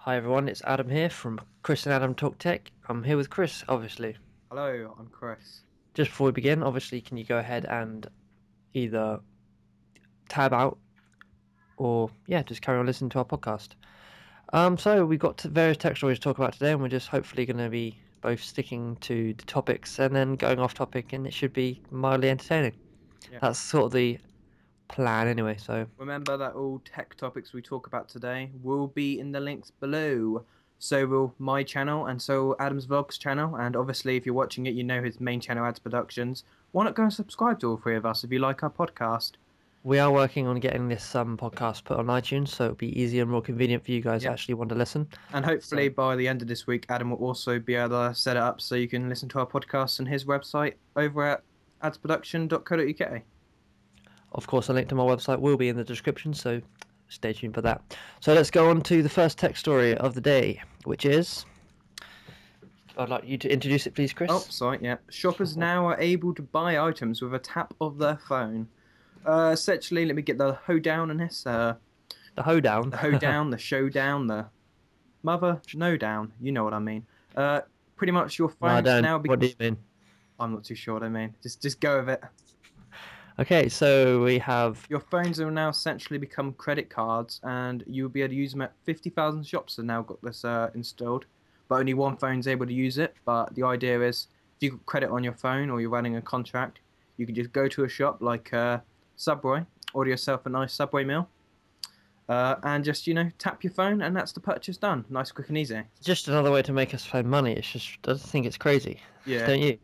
Hi everyone, it's Adam here from Chris and Adam Talk Tech. I'm here with Chris, obviously. Hello, I'm Chris. Just before we begin, obviously, can you go ahead and either tab out or, just carry on listening to our podcast. So we've got various tech stories to talk about today, and we're just hopefully going to be both sticking to the topics and then going off topic, and it should be mildly entertaining. Yeah. That's sort of the plan anyway, so... Remember that all tech topics we talk about today will be in the links below. So will my channel and so will Adam's Vlogs channel. And obviously, if you're watching it, you know his main channel, AdzProductions. Why not go and subscribe to all three of us if you like our podcast? We are working on getting this podcast put on iTunes, so it'll be easier and more convenient for you guys to Yep. actually want to listen. And hopefully So, by the end of this week, Adam will also be able to set it up so you can listen to our podcast on his website over at adsproduction.co.uk. of course, a link to my website will be in the description, so stay tuned for that. So let's go on to the first tech story of the day, which is... I'd like you to introduce it, please, Chris. Oh, sorry, yeah. Shoppers now are able to buy items with a tap of their phone. Essentially, let me get the hoedown on this. The hoedown. The hoedown, the showdown, the mother no down. You know what I mean. Pretty much your No, I phone's don't. now. What do you mean? I'm not too sure what I mean. Just go with it. Okay, so we have... Your phones will now essentially become credit cards, and you'll be able to use them at 50,000 shops. Have now got this installed, but only one phone's able to use it. But the idea is, if you've got credit on your phone or you're running a contract, you can just go to a shop like Subway, order yourself a nice Subway meal, and just tap your phone, and that's the purchase done. Nice, quick, and easy. Just another way to make us spend money. It's just... I think it's crazy. Yeah. Don't you?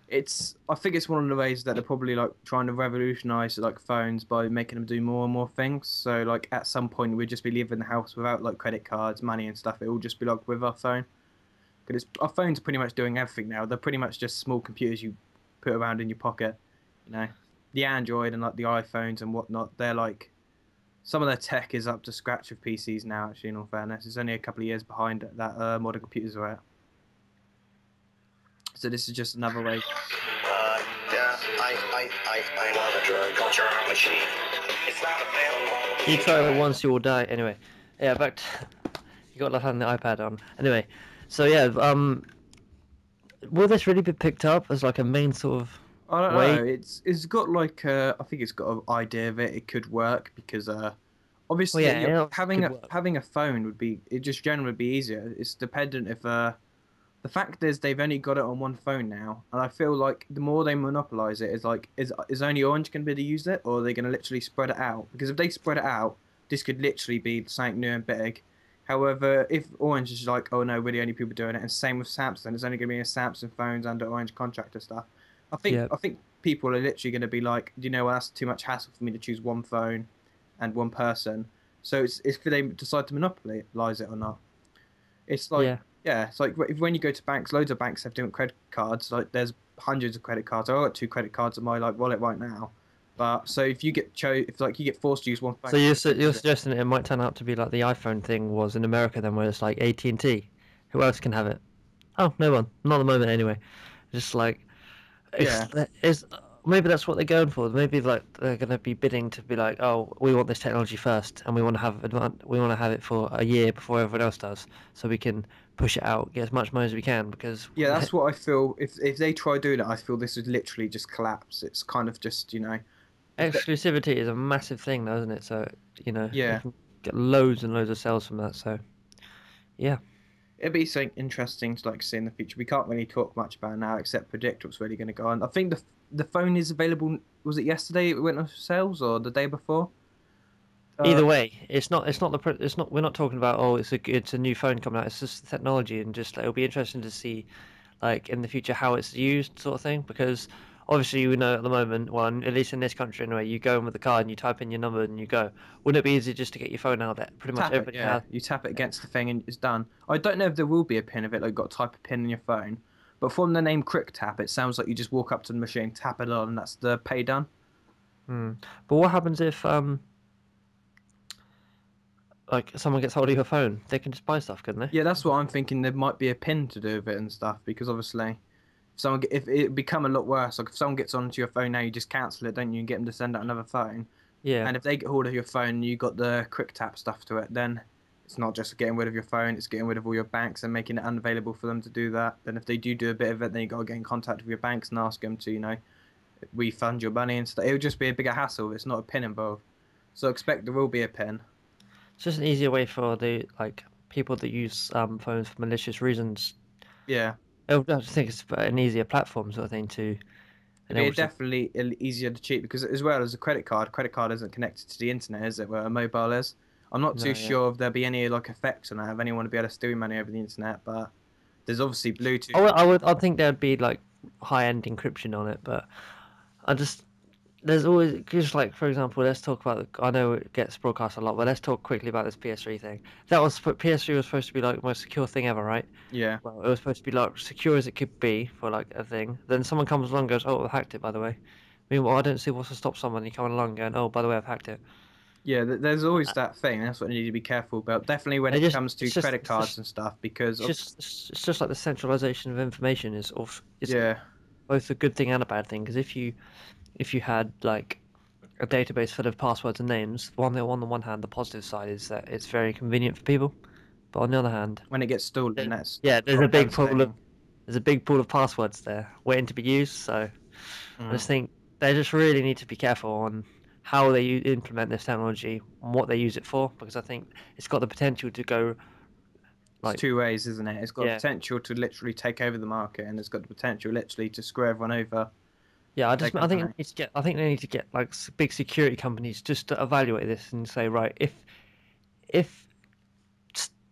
I think it's one of the ways that they're probably like trying to revolutionize like phones by making them do more and more things. So like at some point we'd just be leaving the house without like credit cards, money and stuff. It will just be like with our phone. Because our phones are pretty much doing everything now. They're pretty much just small computers you put around in your pocket. The Android and like the iPhones and whatnot. They're like some of their tech is up to scratch with PCs now. Actually, in all fairness, it's only a couple of years behind that modern computers are at. So this is just another way. I love a drug culture machine. It's not available. You try it once, you will die. Anyway, yeah, back to... You got left having the iPad on. Anyway, so yeah, will this really be picked up as like a main sort of I don't way? know. It's got like I think it's got an idea of it. It could work because obviously Well, yeah, it having could a work. having a phone would be it just generally be easier. It's dependent if the fact is they've only got it on one phone now, and I feel like the more they monopolize it, is only Orange going to be able to use it, or are they going to literally spread it out? Because if they spread it out, this could literally be something new and big. However, if Orange is like, oh no, we're the only people doing it, and same with Samsung, it's only going to be in Samsung phones under Orange contract and stuff. Yeah. I think people are literally going to be like, do you know what? That's too much hassle for me to choose one phone and one person. So it's if they decide to monopolize it or not. It's like it's like when you go to banks, loads of banks have different credit cards. Like there's hundreds of credit cards. I've got 2 credit cards in my like wallet right now. But so if you get if like you get forced to use one phone. So you're suggesting it might turn out to be like the iPhone thing was in America then, where it's like AT&T. Who else can have it? Oh, no one. Not at the moment anyway. Just like... Maybe that's what they're going for. Maybe like they're going to be bidding to be like, oh, we want this technology first, and we want to have it for a year before everyone else does, so we can push it out, get as much money as we can. Because yeah, that's what I feel. If they try doing it, I feel this would literally just collapse. It's kind of just exclusivity is a massive thing, though, isn't it? So you yeah, can get loads and loads of sales from that. So yeah. it'd be something interesting to like see in the future. We can't really talk much about it now except predict what's really going to go on. I think the phone is available. Was it yesterday? It went on sales or the day before? Either way, it's not. We're not talking about it's a new phone coming out. It's just the technology, and just it'll be interesting to see, like in the future, how it's used, sort of thing. Because obviously, we know at the moment, well, at least in this country anyway, you go in with the card and you type in your number and you go. Wouldn't it be easy just to get your phone out there? Pretty much Tap it, everybody yeah. has. You tap it against the thing and it's done. I don't know if there will be a pin of it, like got to type a pin in your phone. But from the name Quick Tap, it sounds like you just walk up to the machine, tap it on, and that's the pay done. But what happens if like someone gets hold of your phone? They can just buy stuff, couldn't they? Yeah, that's what I'm thinking. There might be a pin to do with it and stuff because obviously, if it become a lot worse, like if someone gets onto your phone now, you just cancel it, don't you, and get them to send out another phone. Yeah. And if they get hold of your phone, and you got the Quick Tap stuff to it, then It's not just getting rid of your phone; it's getting rid of all your banks and making it unavailable for them to do that. Then if they do a bit of it, then you got to get in contact with your banks and ask them to, refund your money and stuff. It'll just be a bigger hassle. It's not a pin involved, so expect there will be a pin. It's just an easier way for the people that use phones for malicious reasons. Yeah. I just think it's an easier platform sort of thing to It'd be enable. definitely easier to cheat because as well as a credit card isn't connected to the internet, is it? Where a mobile is. I'm not too No, yeah. sure if there'll be any like effects on that of anyone to be able to steal money over the internet, but there's obviously Bluetooth. I think there'd be like high-end encryption on it, but I just there's always just like for example, let's talk about. I know it gets broadcast a lot, but let's talk quickly about this PS3 thing. PS3 was supposed to be like the most secure thing ever, right? Yeah. Well, it was supposed to be like secure as it could be for like a thing. Then someone comes along and goes, "Oh, I hacked it, by the way." Meanwhile, I don't see what's to stop someone coming along going, "Oh, by the way, I've hacked it." Yeah, there's always that thing. That's what you need to be careful about. Definitely when It it just comes to it's just credit cards and stuff, because it's just like the centralization of information is yeah, both a good thing and a bad thing. Because if you had like a database full of passwords and names, on the one hand, the positive side is that it's very convenient for people, but on the other hand, when it gets stolen, that's there's a big pool of devastating. passwords there waiting to be used. So I just think they just really need to be careful on how they implement this technology and what they use it for, because I think it's got the potential to go It's like two ways, isn't it? It's got the yeah. potential to literally take over the market, and it's got the potential literally to screw everyone over. Yeah, Take I think money. I think they need to get like big security companies just to evaluate this and say, right, if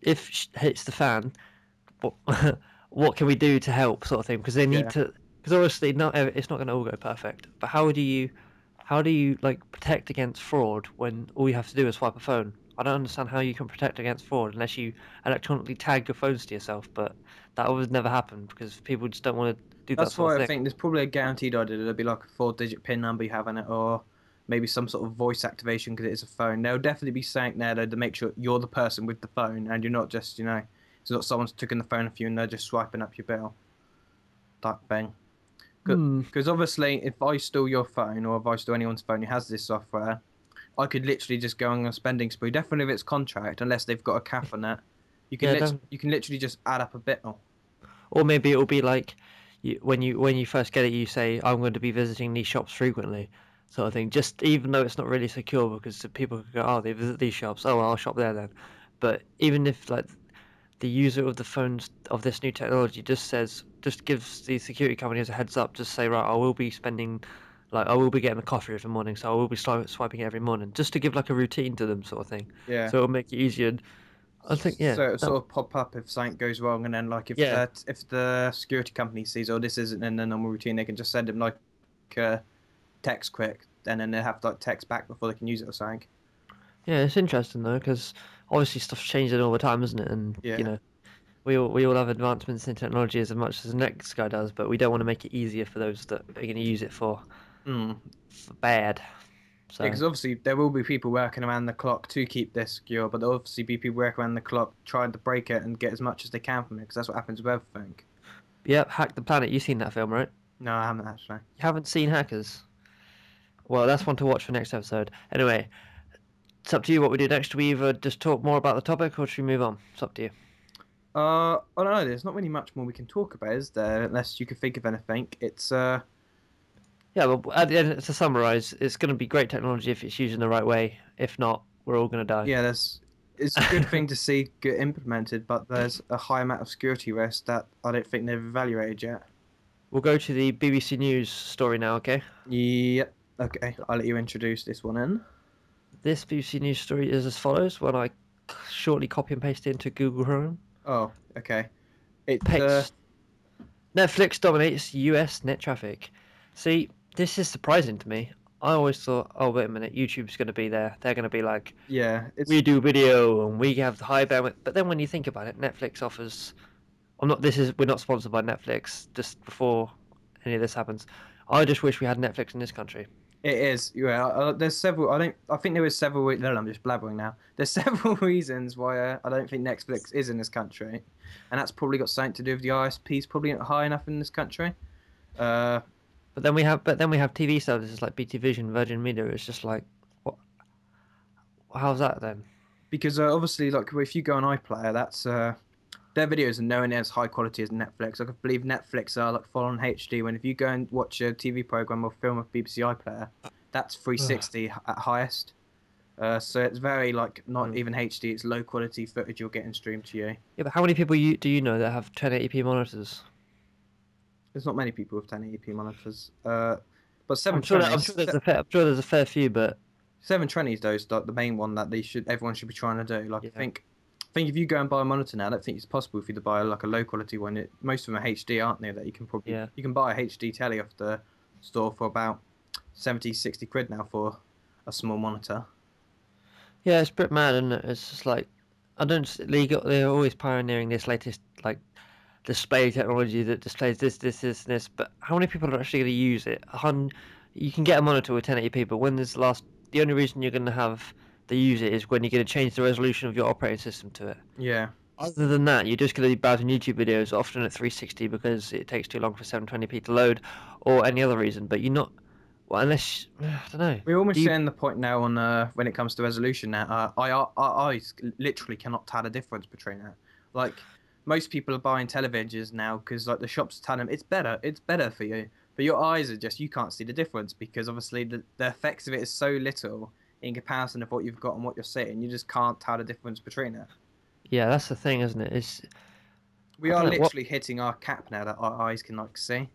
hits the fan, what what can we do to help, sort of thing? Because they need Yeah, to, because obviously it's not going to all go perfect. But how do you like protect against fraud when all you have to do is swipe a phone? I don't understand how you can protect against fraud unless you electronically tag your phones to yourself. But that would never happen because people just don't want to do that that's sort of why I thing. think there's probably a guaranteed idea. There'll be like a 4-digit PIN number you have on it, or maybe some sort of voice activation because it is a phone. There'll definitely be something there though, to make sure you're the person with the phone and you're not just it's not someone's taking the phone off you and they're just swiping up your bill. Type thing. Hmm. Because obviously, if I steal your phone or if I steal anyone's phone who has this software, I could literally just go on a spending spree. Definitely if it's contract, unless they've got a cap on it. Yeah, You can literally just add up a bit. Oh, or maybe it'll be like when you first get it, you say, "I'm going to be visiting these shops frequently," sort of thing. Just even though it's not really secure, because the people could go, "Oh, they visit these shops. Oh, well, I'll shop there then." But even if like the user of the phones of this new technology just gives the security companies a heads up, just say, "Right, I will be spending." Like I will be getting a coffee every morning, so I will be swiping it every morning, just to give like a routine to them, sort of thing. yeah. So it'll make it easier. I think, yeah, So it'll sort of pop up if something goes wrong, and then like yeah, if the security company sees, oh, this isn't in the normal routine, they can just send them like a text quick, and then they have to like text back before they can use it or something. yeah. It's interesting though, because obviously stuff's changing all the time, isn't it? And you Yeah. know, we all have advancements in technology as much as the next guy does, but we don't want to make it easier for those that are going to use it Mm. for bad. Yeah, So because obviously there will be people working around the clock to keep this secure, but there'll obviously be people working around the clock trying to break it and get as much as they can from it, because that's what happens with everything. yeah, Hack the Planet. You've seen that film, right? No, I haven't actually. You haven't seen Hackers? Well, that's one to watch for next episode. Anyway, it's up to you what we do next. Do we either just talk more about the topic, or should we move on? It's up to you. I don't know. There's not really much more we can talk about, is there? Unless you can think of anything. It's Yeah, well, at the end, to summarize, it's going to be great technology if it's used in the right way. If not, we're all going to die. yeah, it's a good thing to see get implemented, but there's a high amount of security risk that I don't think they've evaluated yet. We'll go to the BBC News story now, okay? Yep. Okay, I'll let you introduce this one in. This BBC News story is as follows when I shortly copy and paste it into Google Chrome. Oh, okay. It's Paste. Netflix dominates US net traffic. See, this is surprising to me. I always thought, oh, wait a minute, YouTube's going to be there. They're going to be like, yeah, it's we do video and we have the high bandwidth. But then when you think about it, Netflix offers. We're not sponsored by Netflix. Just before any of this happens, I just wish we had Netflix in this country. It is, yeah. There's several. I don't. I think there was several. No, I'm just blabbering now. There's several reasons why I don't think Netflix is in this country, and that's probably got something to do with the ISPs probably not high enough in this country. Uh, But then we have TV services like BT Vision, Virgin Media. It's just like, what? How's that then? because obviously, like if you go on iPlayer, that's their videos are nowhere near as high quality as Netflix. Like, I believe Netflix are like full on HD. When if you go and watch a TV program or film of BBC iPlayer, that's 360 at highest. So it's very like not even HD. It's low quality footage you're getting streamed to you. Yeah, but how many people do you know that have 1080p monitors? There's not many people with 1080p monitors. But I'm sure there's a fair few, but 720 is those like the main one that everyone should be trying to do. Like yeah. I think if you go and buy a monitor now, I don't think it's possible for you to buy like a low quality one. Most of them are HD, aren't they? That you can probably you can buy a HD telly off the store for about 70, 60 quid now for a small monitor. Yeah, it's a bit mad, isn't it? It's just like they're always pioneering this latest like display technology that displays this. But how many people are actually going to use it? You can get a monitor with 1080p, but the only reason you're going to have to use it is when you're going to change the resolution of your operating system to it. Yeah. Other than that, you're just going to be browsing YouTube videos, often at 360 because it takes too long for 720p to load, or any other reason. But you're not, well, unless I don't know. We're almost getting the point now on when it comes to resolution. Now, our eyes literally cannot tell the difference between it. Like most people are buying televisions now because like the shops tell them it's better for you, but your eyes are just you can't see the difference because obviously the effects of it is so little in comparison of what you've got and what you're seeing. You just can't tell the difference between it. Yeah, that's the thing, isn't it? We are literally hitting our cap now that our eyes can like see.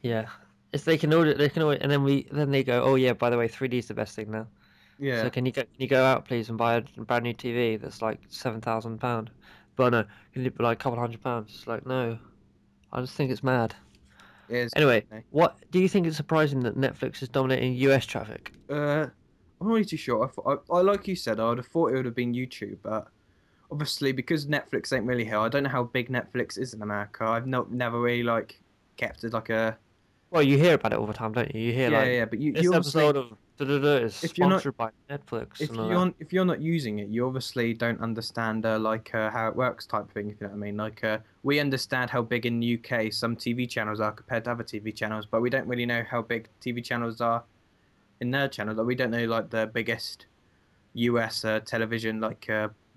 Yeah, if they can order, and then they go, oh yeah, by the way, 3D is the best thing now. Yeah. So can you go out please and buy a brand new TV that's like £7,000? But no, can you like a couple £100? It's like no, I just think it's mad. It is. Anyway, what do you think it's surprising that Netflix is dominating US traffic? I'm not really too sure. I like you said, I would have thought it would have been YouTube, but obviously because Netflix ain't really here, I don't know how big Netflix is in America. I've never really like kept it like a. Well, you hear about it all the time, don't you? You hear yeah, but this episode of is sponsored by Netflix. If you're not using it, you obviously don't understand how it works type thing. If you know what I mean. Like we understand how big in the UK some TV channels are compared to other TV channels, but we don't really know how big TV channels are in their channels. Like we don't know like the biggest US television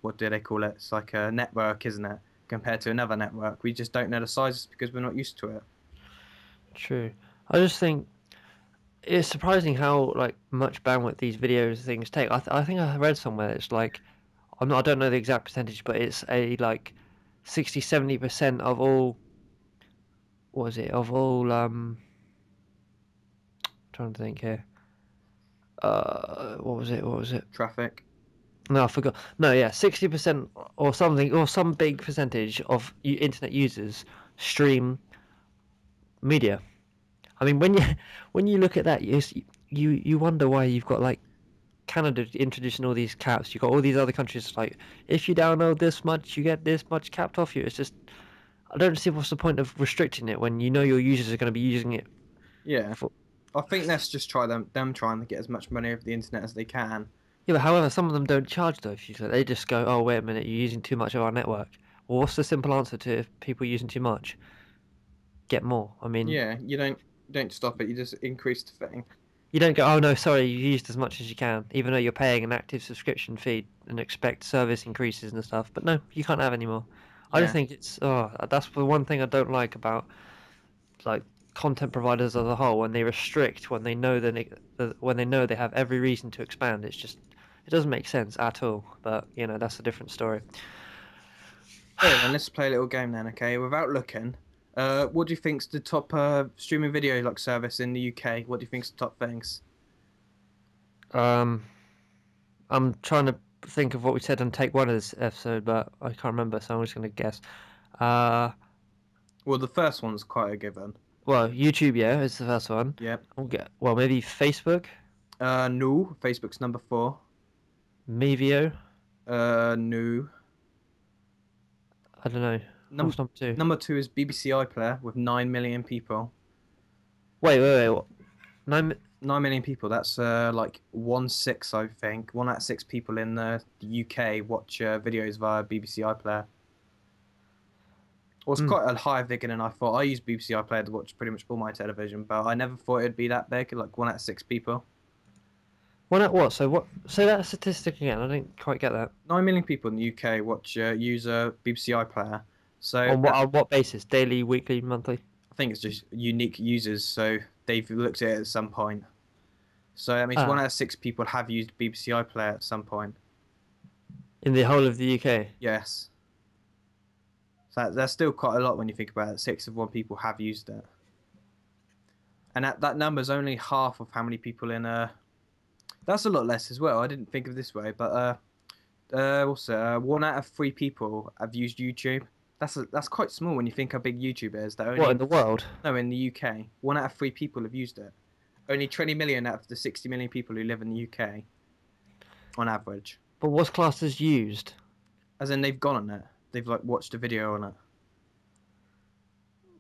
what do they call it? It's like a network, isn't it? Compared to another network, we just don't know the sizes because we're not used to it. True. I just think it's surprising how like much bandwidth these videos things take. I think I read somewhere it's like I don't know the exact percentage, but it's a like 60-70% of all. What was it? Of all trying to think here. What was it? Traffic. No, I forgot. No, yeah, 60% or something, or some big percentage of internet users stream media. I mean, when you look at that, you wonder why you've got like Canada introducing all these caps. You've got all these other countries like if you download this much, you get this much capped off you. It's just I don't see what's the point of restricting it when you know your users are going to be using it. Yeah, I think that's just them trying to get as much money over the internet as they can. Yeah, but however, some of them don't charge though. If you they just go, oh wait a minute, you're using too much of our network. Well, what's the simple answer to if people using too much? Get more. I mean, yeah, you don't stop it. You just increase the thing. You don't go, oh no, sorry, you used as much as you can, even though you're paying an active subscription fee and expect service increases and stuff. But no, you can't have any more. I just think that's the one thing I don't like about like content providers as a whole when they restrict when they know they have every reason to expand. It doesn't make sense at all. But that's a different story. Okay, then let's play a little game then. Okay, without looking. What do you think's the top streaming video service in the UK? What do you think's the top things? I'm trying to think of what we said on take one of this episode, but I can't remember, so I'm just going to guess. Well, the first one's quite a given. Well, YouTube, yeah, is the first one. Yep. Well, maybe Facebook. No, Facebook's number 4. Mevio. No. I don't know. What's number 2? Number 2 is BBC iPlayer with 9 million people. Wait. What? 9 million people. That's like 1/6, I think. 1 out of 6 people in the UK watch videos via BBC iPlayer. Well, it's quite a higher figure than I thought. I use BBC iPlayer to watch pretty much all my television, but I never thought it'd be that big, like 1 out of 6 people. One at what? So what? Say that statistic again. I didn't quite get that. 9 million people in the UK use a BBC iPlayer. So On what basis? Daily, weekly, monthly? I think it's just unique users. So they've looked at it at some point. So that means Ah, 1 out of 6 people have used BBC iPlayer at some point. in the whole of the UK. Yes. So that's still quite a lot when you think about it. 6 of 1 people have used it. And that number's only half of how many people in That's a lot less as well. I didn't think of it this way, but what's it? 1 out of 3 people have used YouTube. That's quite small when you think how big YouTube is. That only What, in the world? No, in the UK, 1 out of 3 people have used it. Only 20 million out of the 60 million people who live in the UK, on average. But what's classed as used? As in, they've gone on it. They've like watched a video on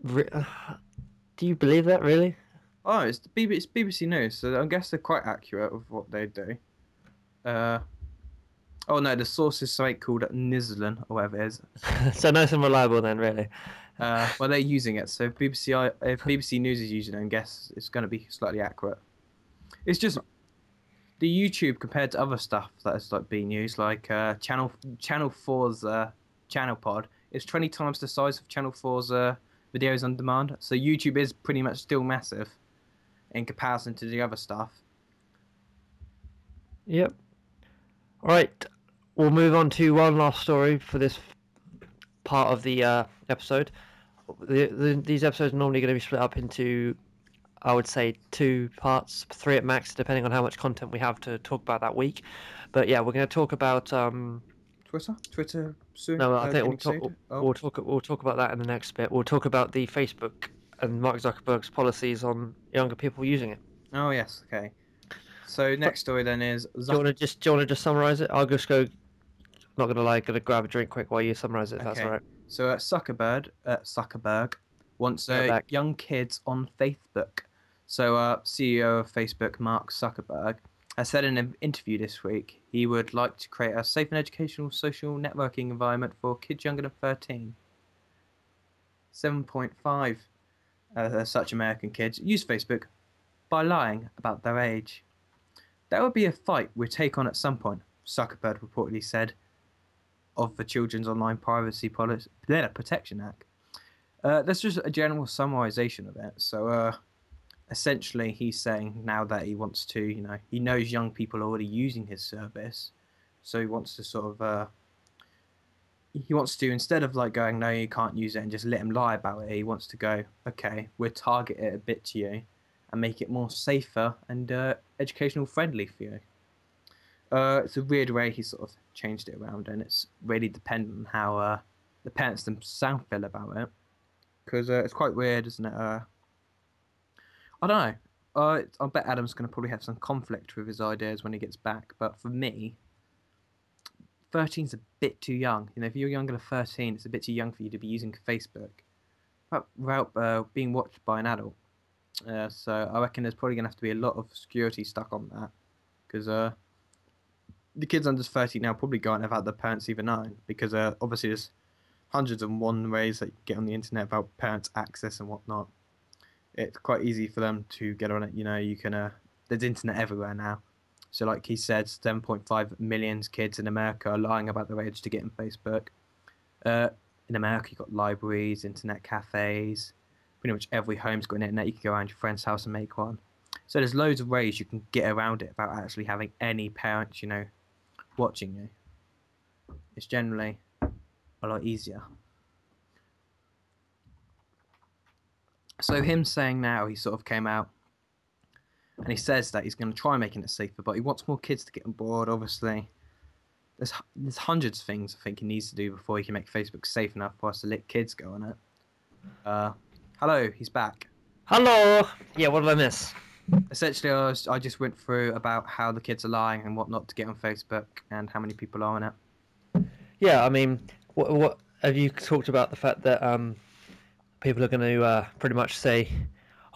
it. Do you believe that, really? Oh, it's BBC News, so I guess they're quite accurate with what they do. Oh no, the source is something called Nizlan or whatever it is. So nice and reliable then, really. Well, they're using it, so if BBC News is using it, I guess it's going to be slightly accurate. It's just the YouTube compared to other stuff that is like being used, like Channel 4's Channel Pod is 20 times the size of Channel 4's videos on demand. So YouTube is pretty much still massive in comparison to the other stuff. Yep. All right. We'll move on to one last story for this part of the episode. These episodes are normally going to be split up into, I would say, 2 parts, 3 at max, depending on how much content we have to talk about that week. But yeah, we're going to talk about Twitter soon. no, I think Oh. we'll talk about that in the next bit. We'll talk about the Facebook and Mark Zuckerberg's policies on younger people using it. Oh yes, okay. So next story then is Do you want to just summarize it? I'll just go. Not gonna lie, gonna grab a drink quick while you summarize it. If that's Okay. all right. So Zuckerberg wants young kids on Facebook. So CEO of Facebook, Mark Zuckerberg, has said in an interview this week he would like to create a safe and educational social networking environment for kids younger than 13. 7.5 such American kids use Facebook by lying about their age. That would be a fight we'd take on at some point, Zuckerberg reportedly said of the Children's Online Privacy Protection Act. That's just a general summarization of it. So essentially he's saying now that he wants to, he knows young people are already using his service. So he wants to sort of, instead of like going, no, you can't use it and just let him lie about it, he wants to go, okay, we'll target it a bit to you and make it more safer and educational friendly for you. It's a weird way he sort of changed it around, and it's really dependent on how the parents themselves feel about it. Because it's quite weird, isn't it? I don't know. I bet Adam's going to probably have some conflict with his ideas when he gets back. But for me, 13's a bit too young. If you're younger than 13, it's a bit too young for you to be using Facebook without being watched by an adult. So I reckon there's probably going to have to be a lot of security stuck on that. Because the kids under 30 now probably can't have had their parents even known. Because obviously there's hundreds and one ways that you get on the internet about parents' access and whatnot. It's quite easy for them to get on it. You can. There's internet everywhere now. So like he said, 7.5 million kids in America are lying about their age to get on Facebook. In America, you've got libraries, internet cafes. Pretty much every home's got an internet. You can go around your friend's house and make one. So there's loads of ways you can get around it without actually having any parents, watching you. It's generally a lot easier. So him saying now, he sort of came out and he says that he's going to try making it safer, but he wants more kids to get on board, obviously. There's hundreds of things I think he needs to do before he can make Facebook safe enough for us to let kids go on it. Hello, he's back. Hello. Yeah, what did I miss? Essentially, I just went through about how the kids are lying and whatnot to get on Facebook and how many people are on it. Yeah, I mean, what have you talked about the fact that people are going to pretty much say,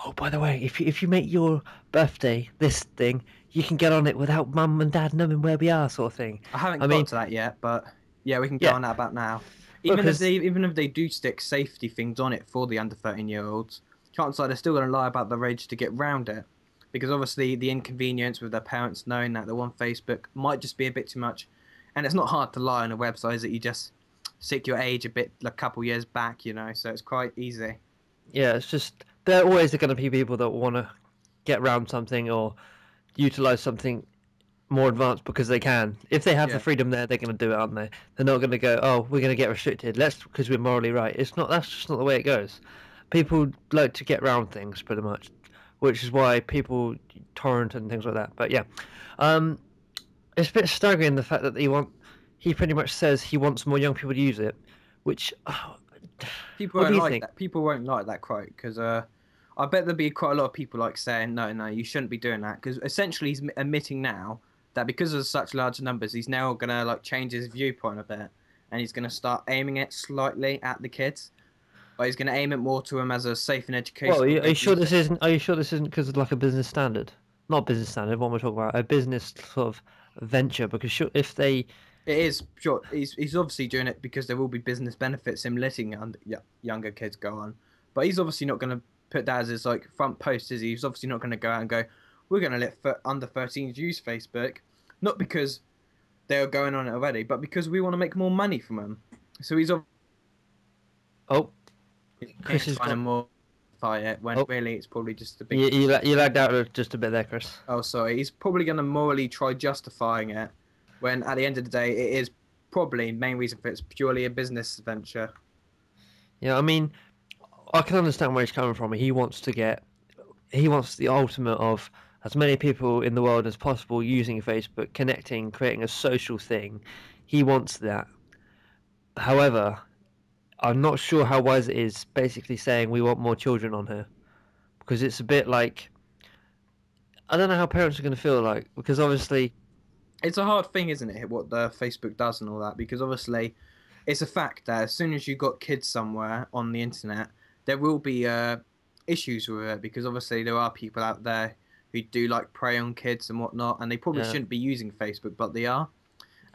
oh, by the way, if you make your birthday this thing, you can get on it without mum and dad knowing where we are, sort of thing. I haven't got to that yet, but yeah, we can go on that about now. Even if they do stick safety things on it for the under 13-year-olds, chances are they're still going to lie about their age to get round it. because obviously the inconvenience with their parents knowing that they're on Facebook might just be a bit too much. And it's not hard to lie on a website, is it? You just stick your age a bit, like a couple years back, you know, so it's quite easy. Yeah, it's just there always are going to be people that want to get around something or utilize something more advanced because they can. If they have the Yeah. freedom there, they're going to do it, aren't they? They're not going to go, oh, we're going to get restricted. Let's because we're morally right. It's not. That's just not the way it goes. People like to get around things pretty much, which is why people torrent and things like that. But yeah, um, it's a bit staggering the fact that he pretty much says he wants more young people to use it, which People what do won't you like think? that. People won't like that quote because I bet there'll be quite a lot of people like saying, no, no, you shouldn't be doing that. Because essentially he's admitting now that because of such large numbers, he's now going to like change his viewpoint a bit. And he's going to start aiming it slightly at the kids. But he's going to aim it more to them as a safe and Well, educational are you way to sure use this it. isn't? Are you sure this isn't because of like a business standard? Not business standard. What we're talking about, a business sort of venture. Because if they, It is sure. He's obviously doing it because there will be business benefits in letting younger kids go on. But he's obviously not going to put that as his like front post, is he? He's obviously not going to go out and go, we're going to let under 13s use Facebook, not because they're going on it already, but because we want to make more money from them. So he's oh, Chris obviously has trying to got. modify it when Oh, really it's probably just a big. you lagged out just a bit there, Chris. Oh, sorry. He's probably going to morally try justifying it when at the end of the day it is probably main reason for it's purely a business venture. Yeah, I mean, I can understand where he's coming from. He wants the ultimate of as many people in the world as possible using Facebook, connecting, creating a social thing. He wants that. However, I'm not sure how wise it is basically saying we want more children on here because it's a bit like I don't know how parents are going to feel like because obviously It's a hard thing, isn't it? What the Facebook does and all that, because obviously, it's a fact that as soon as you got kids somewhere on the internet, there will be issues with it because obviously there are people out there who do like prey on kids and whatnot, and they probably yeah shouldn't be using Facebook, but they are.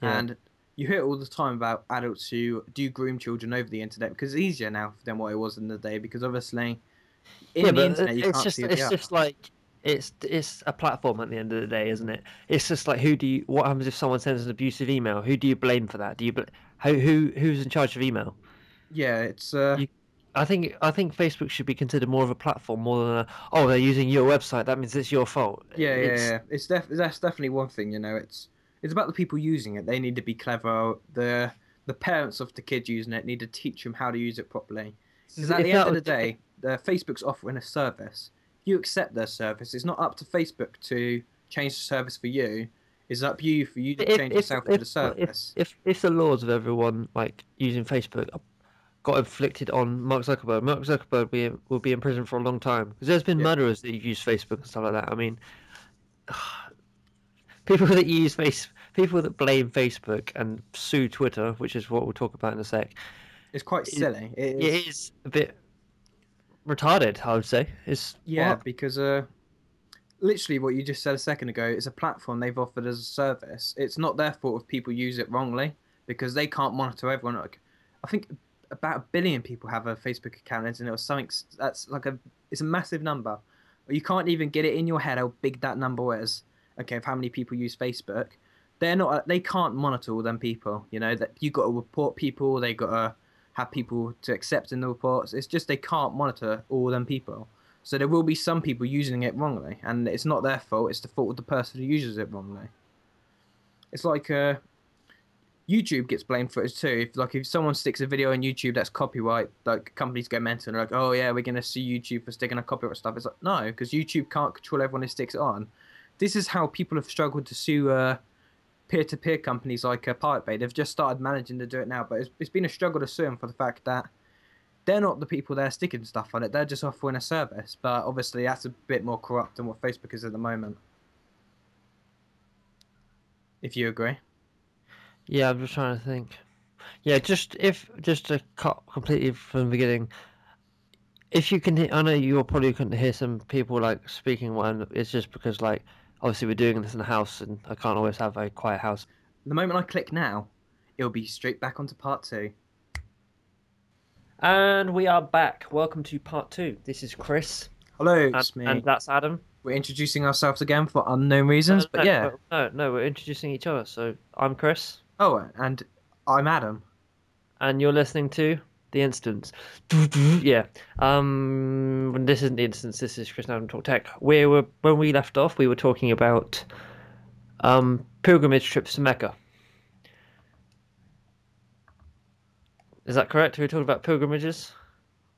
yeah And you hear all the time about adults who do groom children over the internet because it's easier now than what it was in the day. Because obviously, yeah in the but internet, you it's can't just see who they it's are. just like it's a platform at the end of the day, isn't it? It's just like what happens if someone sends an abusive email? Who do you blame for that? Do you who's in charge of email? Yeah, it's You, I think Facebook should be considered more of a platform more than oh they're using your website that means it's your fault. yeah, yeah, It's yeah. That's definitely one thing. You know, it's about the people using it. They need to be clever. The parents of the kids using it need to teach them how to use it properly. Because at if the end that of was the day, the Facebook's offering a service. If you accept their service, it's not up to Facebook to change the service for you. It's up you for you to if change if yourself to if the if service. if the laws of everyone like using Facebook got inflicted on Mark Zuckerberg will be in prison for a long time because there's been Yeah, murderers that use Facebook and stuff like that. I mean, people that people that blame Facebook and sue Twitter, which is what we'll talk about in a sec, it's quite it, silly. It it is. is a bit retarded. I would say it's Yeah, what because literally what you just said a second ago is a platform they've offered as a service. It's not their fault if people use it wrongly because they can't monitor everyone. Like, I think about 1 billion people have a Facebook account, and it was something that's like it's a massive number. You can't even get it in your head how big that number is. Okay, of how many people use Facebook. They can't monitor all them people. You know that you got to report people. They got to have people to accept in the reports. It's just they can't monitor all them people. So there will be some people using it wrongly, and it's not their fault. It's the fault of the person who uses it wrongly. It's like YouTube gets blamed for it too. If someone sticks a video on YouTube that's copyright, like companies go mental and they're like, oh yeah, we're gonna sue YouTube for sticking a copyright stuff. It's like no, because YouTube can't control everyone who sticks it on. This is how people have struggled to sue peer-to-peer companies like Pirate Bay. They've just started managing to do it now, but it's been a struggle to sue them for the fact that they're not the people there sticking stuff on it. They're just offering a service. But obviously, that's a bit more corrupt than what Facebook is at the moment. If you agree. yeah. I'm just trying to think. Yeah, just to cut completely from the beginning. If you can, I know you probably couldn't hear some people like speaking one. It's just because like obviously we're doing this in the house, and I can't always have a quiet house. The moment I click now, it'll be straight back onto part two. And we are back. Welcome to part two. This is Chris, Hello, and, it's and me. that's Adam. We're introducing ourselves again for unknown reasons, but yeah. No, we're introducing each other. So I'm Chris, Oh, and I'm Adam. and you're listening to The Instance. Yeah. This isn't The Instance. This is Chris and Adam Talk Tech. When we left off, we were talking about pilgrimage trips to Mecca. Is that correct? We were talking about pilgrimages.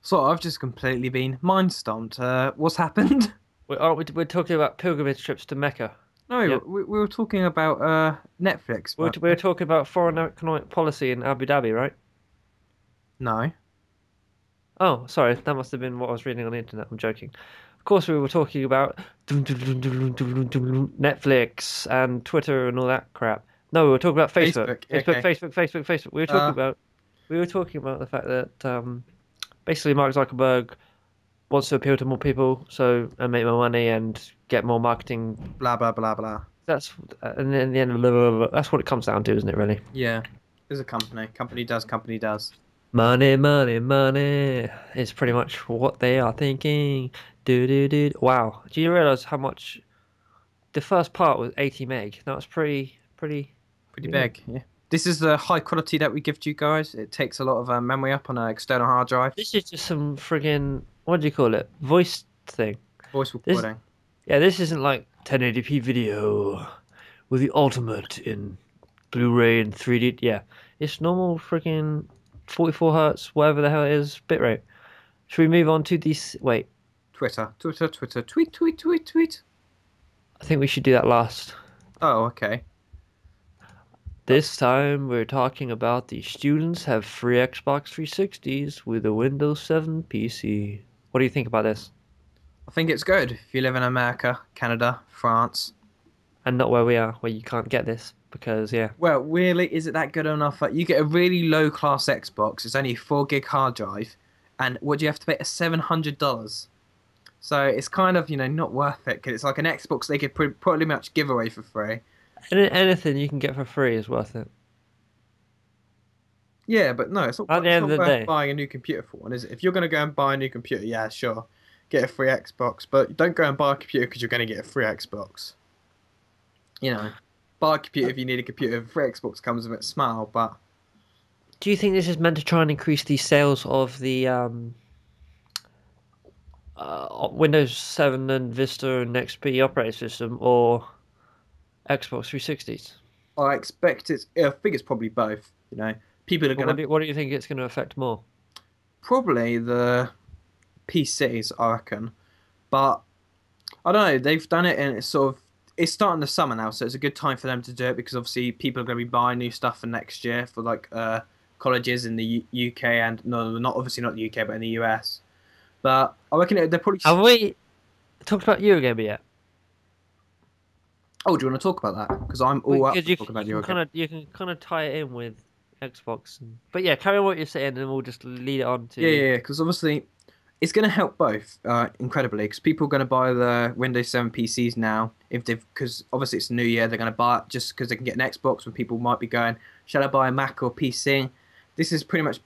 So I've just completely been mind stomped. What's happened? We're talking about pilgrimage trips to Mecca. No, Yep. we were talking about Netflix. We were talking about foreign economic policy in Abu Dhabi, right? No. Oh, sorry, that must have been what I was reading on the internet. I'm joking. Of course, we were talking about Netflix and Twitter and all that crap. No, we were talking about Facebook. Okay. Facebook. We were talking about the fact that basically Mark Zuckerberg wants to appeal to more people, and make more money and get more marketing. Blah blah blah blah. That's and in the end, blah, blah, blah, that's what it comes down to, isn't it? Really? Yeah. There's a company. Company does. Money, money, money is pretty much what they are thinking. Do. Wow. Do you realize how much the first part was 80 meg? That was pretty Big. Yeah. This is the high quality that we give to you guys. It takes a lot of memory up on an external hard drive. This is just some friggin' what do you call it? Voice thing. Voice recording. This isn't like 1080p video with the ultimate in Blu-ray and 3D. Yeah, it's normal friggin' 44 hertz, whatever the hell it is, bitrate. Should we move on to these? Wait, Twitter, tweet. I think we should do that last. Oh, okay. This time we're talking about the students have free Xbox 360s with a Windows 7 PC. What do you think about this? I think it's good if you live in America, Canada, France. And not where we are, where you can't get this, because, yeah. Well, really, is it that good enough? You get a really low-class Xbox. It's only a 4 gig hard drive. And what do you have to pay? $700. So it's kind of, not worth it. Because it's like an Xbox they could pretty much give away for free. Anything you can get for free is worth it. Yeah, but no, it's not, At the end of the worth day, buying a new computer for one, is it? If you're going to go and buy a new computer, yeah, sure. Get a free Xbox. But don't go and buy a computer because you're going to get a free Xbox. Buy a computer if you need a computer. Free Xbox comes with it, smile, but... do you think this is meant to try and increase the sales of the Windows 7 and Vista and XP operating system, or Xbox 360s? I expect I think it's probably both, People are going to... What do you think it's going to affect more? Probably the PCs, I reckon. But, I don't know, they've done it and it's starting the summer now, so it's a good time for them to do it because obviously people are going to be buying new stuff for next year for like colleges in the UK and obviously not the UK but in the US. But I reckon they're probably... Have we talked about Eurogamer yet? Oh, do you want to talk about that? Because I'm all up to talk about Eurogamer. You can kind of tie it in with Xbox. But yeah, carry on what you're saying and we'll just lead it on to... Yeah, because obviously it's going to help both incredibly because people are going to buy the Windows 7 PCs now because obviously it's a new year. They're going to buy it just because they can get an Xbox when people might be going, shall I buy a Mac or PC? This is pretty much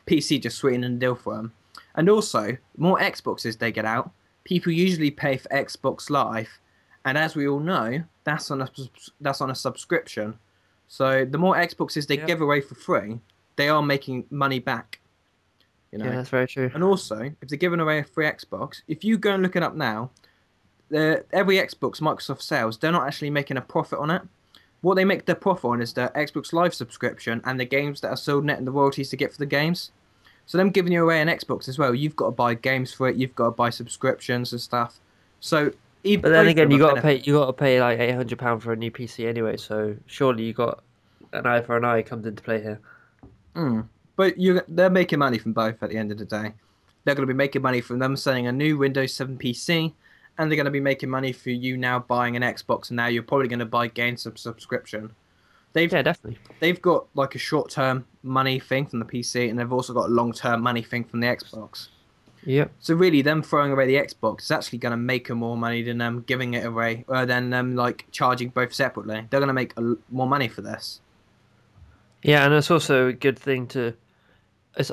PC just sweetening the deal for them. And also, more Xboxes they get out, people usually pay for Xbox Live, and as we all know, that's on a subscription. So the more Xboxes they give away for free, they are making money back. Yeah, that's very true. And also, if they're giving away a free Xbox, if you go and look it up now, every Xbox Microsoft sales, they're not actually making a profit on it. What they make their profit on is the Xbox Live subscription and the games that are sold net and the royalties to get for the games. So them giving you away an Xbox as well, you've got to buy games for it, you've got to buy subscriptions and stuff. So, but then again, you got to pay like £800 for a new PC anyway. So surely you got an eye for an eye comes into play here. But they're making money from both at the end of the day. They're going to be making money from them selling a new Windows 7 PC, and they're going to be making money for you now buying an Xbox, and now you're probably going to buy gain some subscription. Yeah, definitely. They've got like a short-term money thing from the PC, and they've also got a long-term money thing from the Xbox. Yep. So really, them throwing away the Xbox is actually going to make them more money than them giving it away, than them like charging both separately. They're going to make more money for this. Yeah, and it's also a good thing to...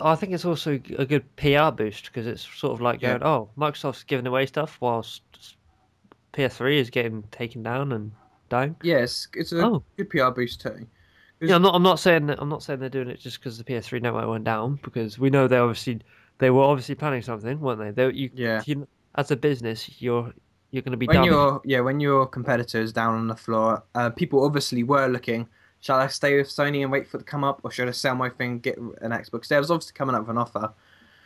I think it's also a good PR boost because it's sort of like going, oh, Microsoft's giving away stuff whilst PS3 is getting taken down and dying. Yes, it's a Oh, good PR boost too. yeah. 'Cause- I'm not saying that. I'm not saying they're doing it just because the PS3 network went down. Because we know they were obviously planning something, weren't they? yeah. As a business, you're going to be When dumb if when your competitors down on the floor, people obviously were looking. Shall I stay with Sony and wait for it to come up, or should I sell my thing, get an Xbox? They was obviously coming up with an offer.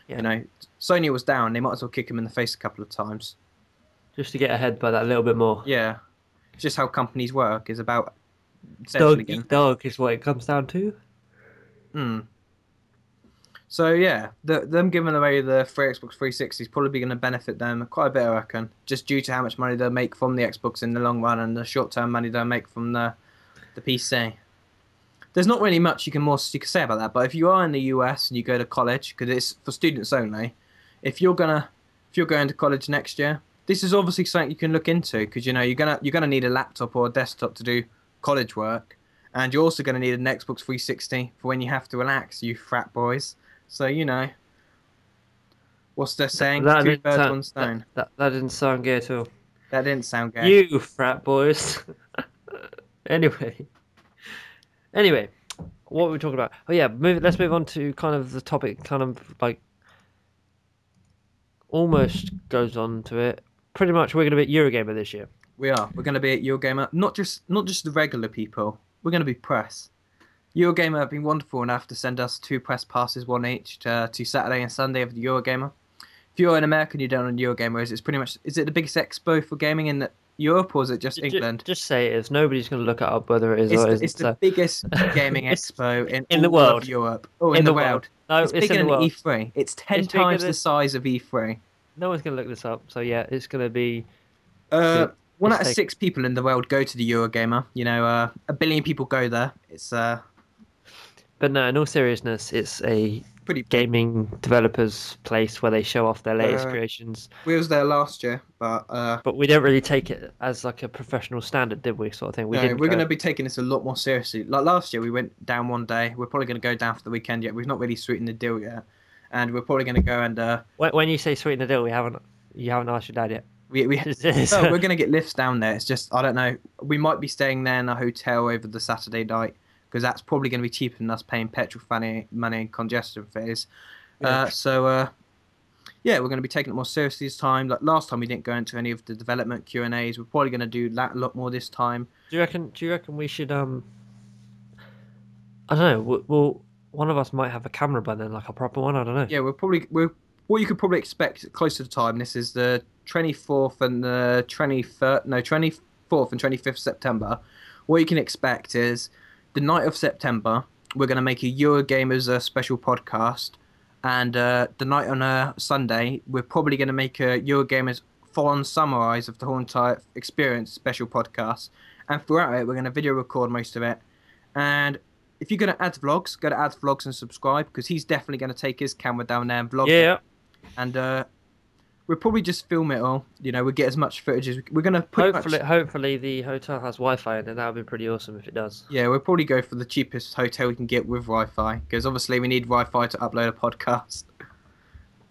yeah, You know, Sony was down. They might as well kick him in the face a couple of times. just to get ahead by that little bit more. Yeah, it's just how companies work. Is about essentially Dog getting. eat dog is what it comes down to. Hmm. So yeah, them giving away the free Xbox 360 is probably going to benefit them quite a bit, I reckon, just due to how much money they'll make from the Xbox in the long run and the short-term money they'll make from the PC. There's not really much you can say about that, but if you are in the US and you go to college, because it's for students only, if you're going to college next year, this is obviously something you can look into because you're gonna need a laptop or a desktop to do college work, and you're also gonna need an Xbox 360 for when you have to relax, you frat boys. So what's the saying? That Two didn't birds, sound one stone. that didn't sound gay at all. That didn't sound gay. You frat boys. Anyway, anyway, what were we talking about? Oh yeah, let's move on to kind of the topic, kind of like almost goes on to it. Pretty much, we're going to be at Eurogamer this year. We are. We're gonna be at Eurogamer. Not just the regular people. We're gonna be press. Eurogamer have been wonderful enough to send us 2 press passes, one each, to Saturday and Sunday of the Eurogamer. If you're in America and you're down on Eurogamer, is it the biggest expo for gaming in Europe or is it just England? Just say it is. Nobody's going to look it up whether it is or It's isn't. the biggest gaming It's expo in the all world. of Europe. Oh, In in the the world. world. No, It's it's bigger in the than world. E3. It's 10 It's bigger times than- the size of E3. No one's going to look this up. So yeah, it's going to be. One It's out of take- 6 people in the world go to the Eurogamer. A billion people go there. It's But no, in all seriousness, it's a pretty big. gaming developers place where they show off their latest Uh, creations. We was there last year, but But we don't really take it as like a professional standard, did we? Sort of thing. We no, didn't. we're go- going to be taking this a lot more seriously. Like last year, we went down one day. We're probably going to go down for the weekend yet. We've not really sweetened the deal yet, and we're probably going to go and When you say sweeten the deal, you haven't asked your dad yet. we no, we're going to get lifts down there. It's just I don't know. We might be staying there in a hotel over the Saturday night because that's probably going to be cheaper than us paying petrol money and congestion fees. Yeah. Yeah, we're going to be taking it more seriously this time. Like last time, we didn't go into any of the development Q&As. We're probably going to do that a lot more this time. Do you reckon we should I don't know. Well, one of us might have a camera by then, like a proper one. I don't know. Yeah, we're what you could probably expect closer to time. This is the 24th and the 23rd, no, 24th and 25th September. What you can expect is the night of September, we're going to make a Eurogamers special podcast. And the night on a Sunday, we're probably going to make a Eurogamers full-on summarise of the whole entire experience special podcast. And throughout it, we're going to video record most of it. And if you're going to AdzVlogs, go to AdzVlogs and subscribe because he's definitely going to take his camera down there and vlog it. Yeah. And we'll probably just film it all. We'll get as much footage as we're going to put. Hopefully the hotel has Wi-Fi in it. That would be pretty awesome if it does. Yeah, we'll probably go for the cheapest hotel we can get with Wi-Fi because obviously we need Wi-Fi to upload a podcast,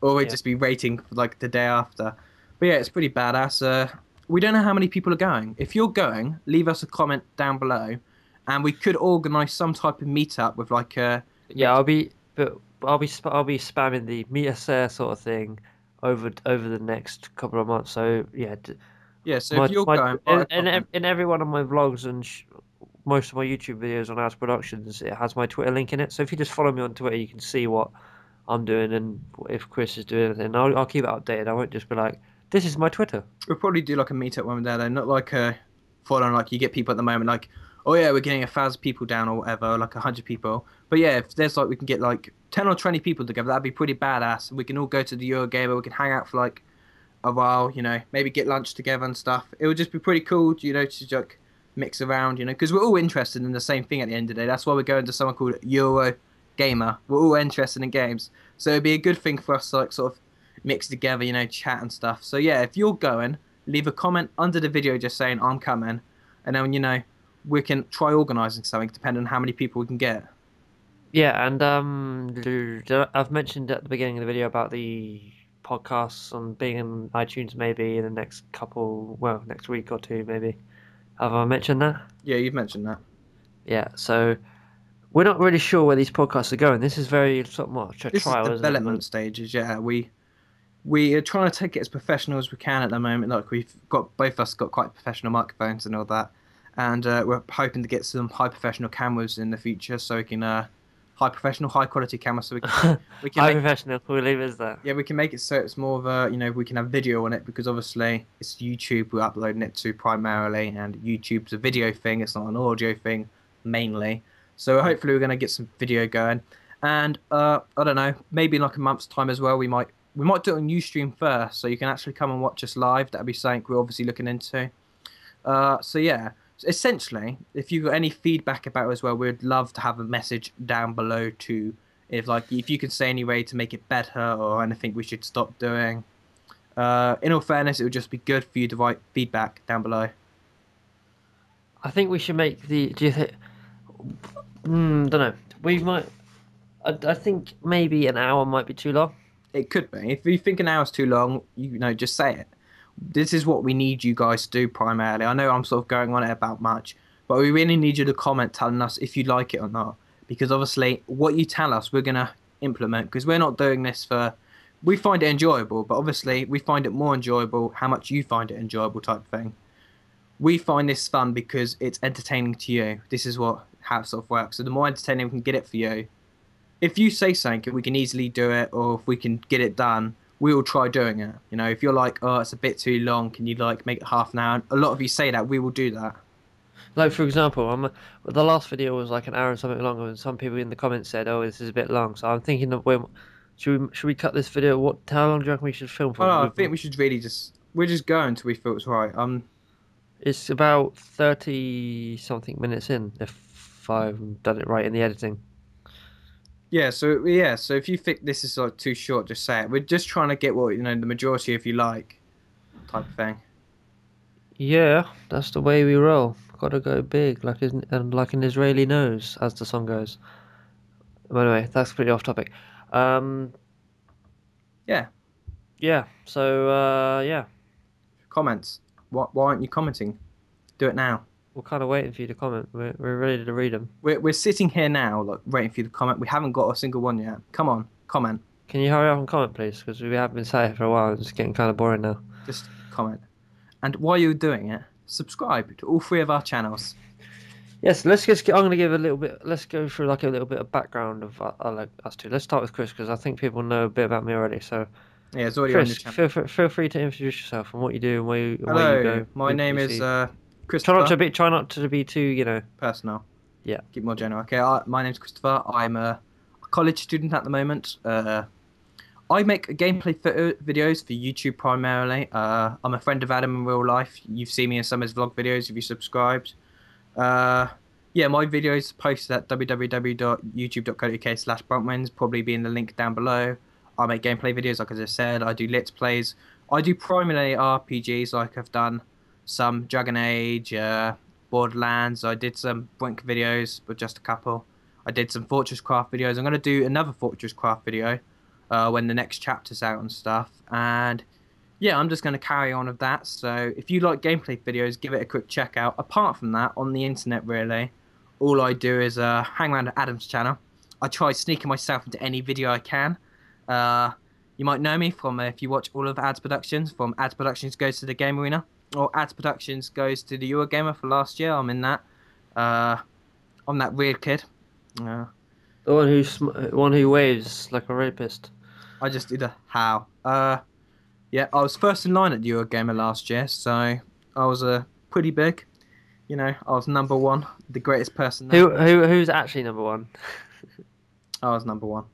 or we'd just be waiting for like the day after. But yeah, it's pretty badass. We don't know how many people are going. If you're going, leave us a comment down below, and we could organise some type of meetup with like Yeah, I'll be spamming the meet us there sort of thing over the next couple of months. So yeah. Yeah, so if you're going, in every one of my vlogs and most of my YouTube videos on AdzProductions, it has my Twitter link in it. So if you just follow me on Twitter, you can see what I'm doing and if Chris is doing anything. I'll keep it updated. I won't just be like, this is my Twitter. We'll probably do like a meetup when we're there, though. Not like a following like you get people at the moment like, oh yeah, we're getting 1,000 people down or whatever, like 100 people. But yeah, if there's like we can get like 10 or 20 people together, that'd be pretty badass. We can all go to the Eurogamer. We can hang out for like a while, maybe get lunch together and stuff. It would just be pretty cool, to like mix around, because we're all interested in the same thing at the end of the day. That's why we're going to someone called Eurogamer. We're all interested in games, so it'd be a good thing for us to like sort of mix together, chat and stuff. So yeah, if you're going, leave a comment under the video just saying I'm coming, and then we can try organising something depending on how many people we can get. Yeah, and I've mentioned at the beginning of the video about the podcasts on being in iTunes maybe in the next next week or two maybe. Have I mentioned that? Yeah, you've mentioned that. Yeah, so we're not really sure where these podcasts are going. This is very sort of much a This is trial, isn't it? development stages. Yeah, we are trying to take it as professional as we can at the moment. Like both of us got quite professional microphones and all that, and we're hoping to get some high professional cameras in the future, so we can high quality cameras, so we can High make professional, we'll leave it as that. yeah, we can make it so it's more of a we can have video on it, because obviously it's YouTube we're uploading it to primarily, and YouTube's a video thing. It's not an audio thing mainly. So hopefully we're gonna get some video going, and I don't know, maybe in like a month's time as well, we might do it on Ustream first, so you can actually come and watch us live. That'd be something we're obviously looking into. So yeah, essentially, if you've got any feedback about it as well, we'd love to have a message down below too. If you can say any way to make it better or anything we should stop doing. In all fairness, it would just be good for you to write feedback down below. I think we should make the. Do you think? Don't know. We might. I think maybe an hour might be too long. It could be. If you think an hour's too long, just say it. This is what we need you guys to do primarily. I know I'm sort of going on it about much, but we really need you to comment telling us if you like it or not. Because obviously, what you tell us, we're going to implement. Because we're not doing this for... We find it enjoyable, but obviously, we find it more enjoyable how much you find it enjoyable type thing. We find this fun because it's entertaining to you. This is how it sort of works. So the more entertaining we can get it for you, if you say something, we can easily do it, or if we can get it done, we will try doing it. If you're like, oh, it's a bit too long, can you make it half an hour? A lot of you say that, we will do that. Like for example, the last video was like an hour and something longer, and some people in the comments said, "Oh, this is a bit long." So I'm thinking that should we cut this video? How long do you reckon we should film for? Oh, no, I think we should really we're just going until we feel it's right. It's about 30 something minutes in, if I've done it right in the editing. Yeah, so if you think this is like too short, just say it. We're just trying to get what the majority of you like, type of thing. Yeah, that's the way we roll. Gotta go big, like an Israeli nose, as the song goes. Anyway, that's pretty off topic. Yeah. Yeah. So yeah. Comments. Why aren't you commenting? Do it now. We're kind of waiting for you to comment. We're ready to read them. We're sitting here now, like waiting for you to comment. We haven't got a single one yet. Come on, comment. Can you hurry up and comment, please? Because we haven't been sat here for a while. It's getting kind of boring now. Just comment. And while you're doing it, subscribe to all 3 of our channels. Yes, let's just. I'm going to give a little bit. Let's go through like a little bit of background of like us two. Let's start with Chris because I think people know a bit about me already. So, yeah, it's already Chris, on your channel. feel free to introduce yourself and what you do and where you go. My name is Christopher. Try not to be too, personal. Yeah. Keep more general. Okay, my name's Christopher. I'm a college student at the moment. I make gameplay videos for YouTube primarily. I'm a friend of Adam in real life. You've seen me in some of his vlog videos if you subscribed. Yeah, my videos are posted at www.youtube.co.uk/bruntwins, probably be in the link down below. I make gameplay videos, like I just said. I do Let's Plays. I do primarily RPGs, like I've done some Dragon Age, Borderlands. I did some Brink videos, but just a couple. I did some Fortress Craft videos. I'm going to do another Fortress Craft video when the next chapter's out and stuff. And yeah, I'm just going to carry on with that. So if you like gameplay videos, give it a quick check out. Apart from that, on the internet really, all I do is hang around at Adam's channel. I try sneaking myself into any video I can. You might know me from if you watch all of AdzProductions, from AdzProductions Goes to the Game Arena, or AdzProductions Goes to the Eurogamer for last year. I'm in that. I'm that weird kid. The one who waves like a rapist. I just did a how. Yeah, I was first in line at Eurogamer last year, so I was pretty big. I was number 1, the greatest person there. Who's actually number 1? I was number 1.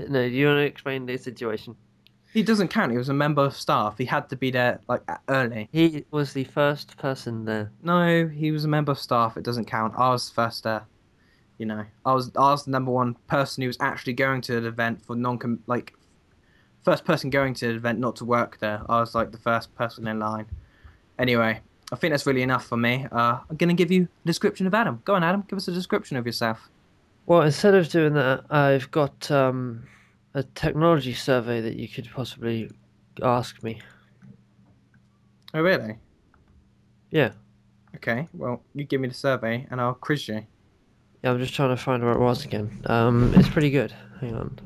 No, do you want to explain the situation? He doesn't count. He was a member of staff. He had to be there like early. He was the first person there. No, he was a member of staff. It doesn't count. I was first there. I was the number 1 person who was actually going to the event for first person going to the event, not to work there. I was like the first person in line. Anyway, I think that's really enough for me. I'm gonna give you a description of Adam. Go on, Adam. Give us a description of yourself. Well, instead of doing that, I've got A technology survey that you could possibly ask me. Oh, really? Yeah. Okay, well, you give me the survey and I'll quiz you. Yeah, I'm just trying to find where it was again. It's pretty good. Hang on.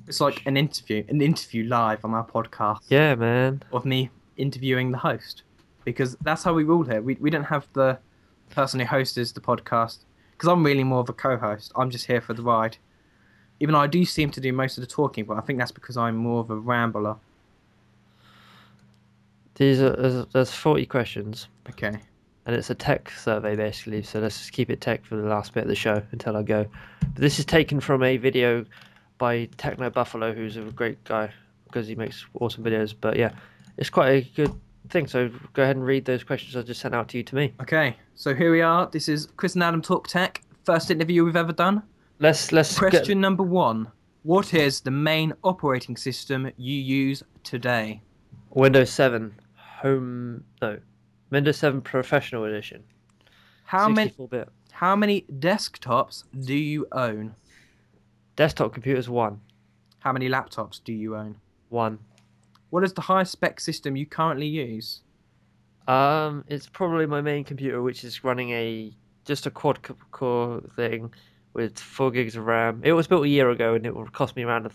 It's like an interview live on our podcast Yeah, man. of me interviewing the host. Because that's how we rule here. We don't have the person who hosts the podcast. Because I'm really more of a co host. I'm just here for the ride. Even though I do seem to do most of the talking, but I think that's because I'm more of a rambler. There's 40 questions, Okay. and it's a tech survey basically. So let's just keep it tech for the last bit of the show until I go. But this is taken from a video by Techno Buffalo, who's a great guy because he makes awesome videos. But yeah, it's quite a good thing. So go ahead and read those questions I just sent out to you to me. Okay, so here we are. This is Chris and Adam Talk Tech. First interview we've ever done. Let's Question number 1. What is the main operating system you use today? Windows 7 Home no Windows 7 Professional Edition. How many 64-bit. How many desktops do you own? Desktop computers 1. How many laptops do you own? 1. What is the highest spec system you currently use? It's probably my main computer, which is running just a core thing with 4 gigs of RAM. It was built a year ago, and it would cost me around it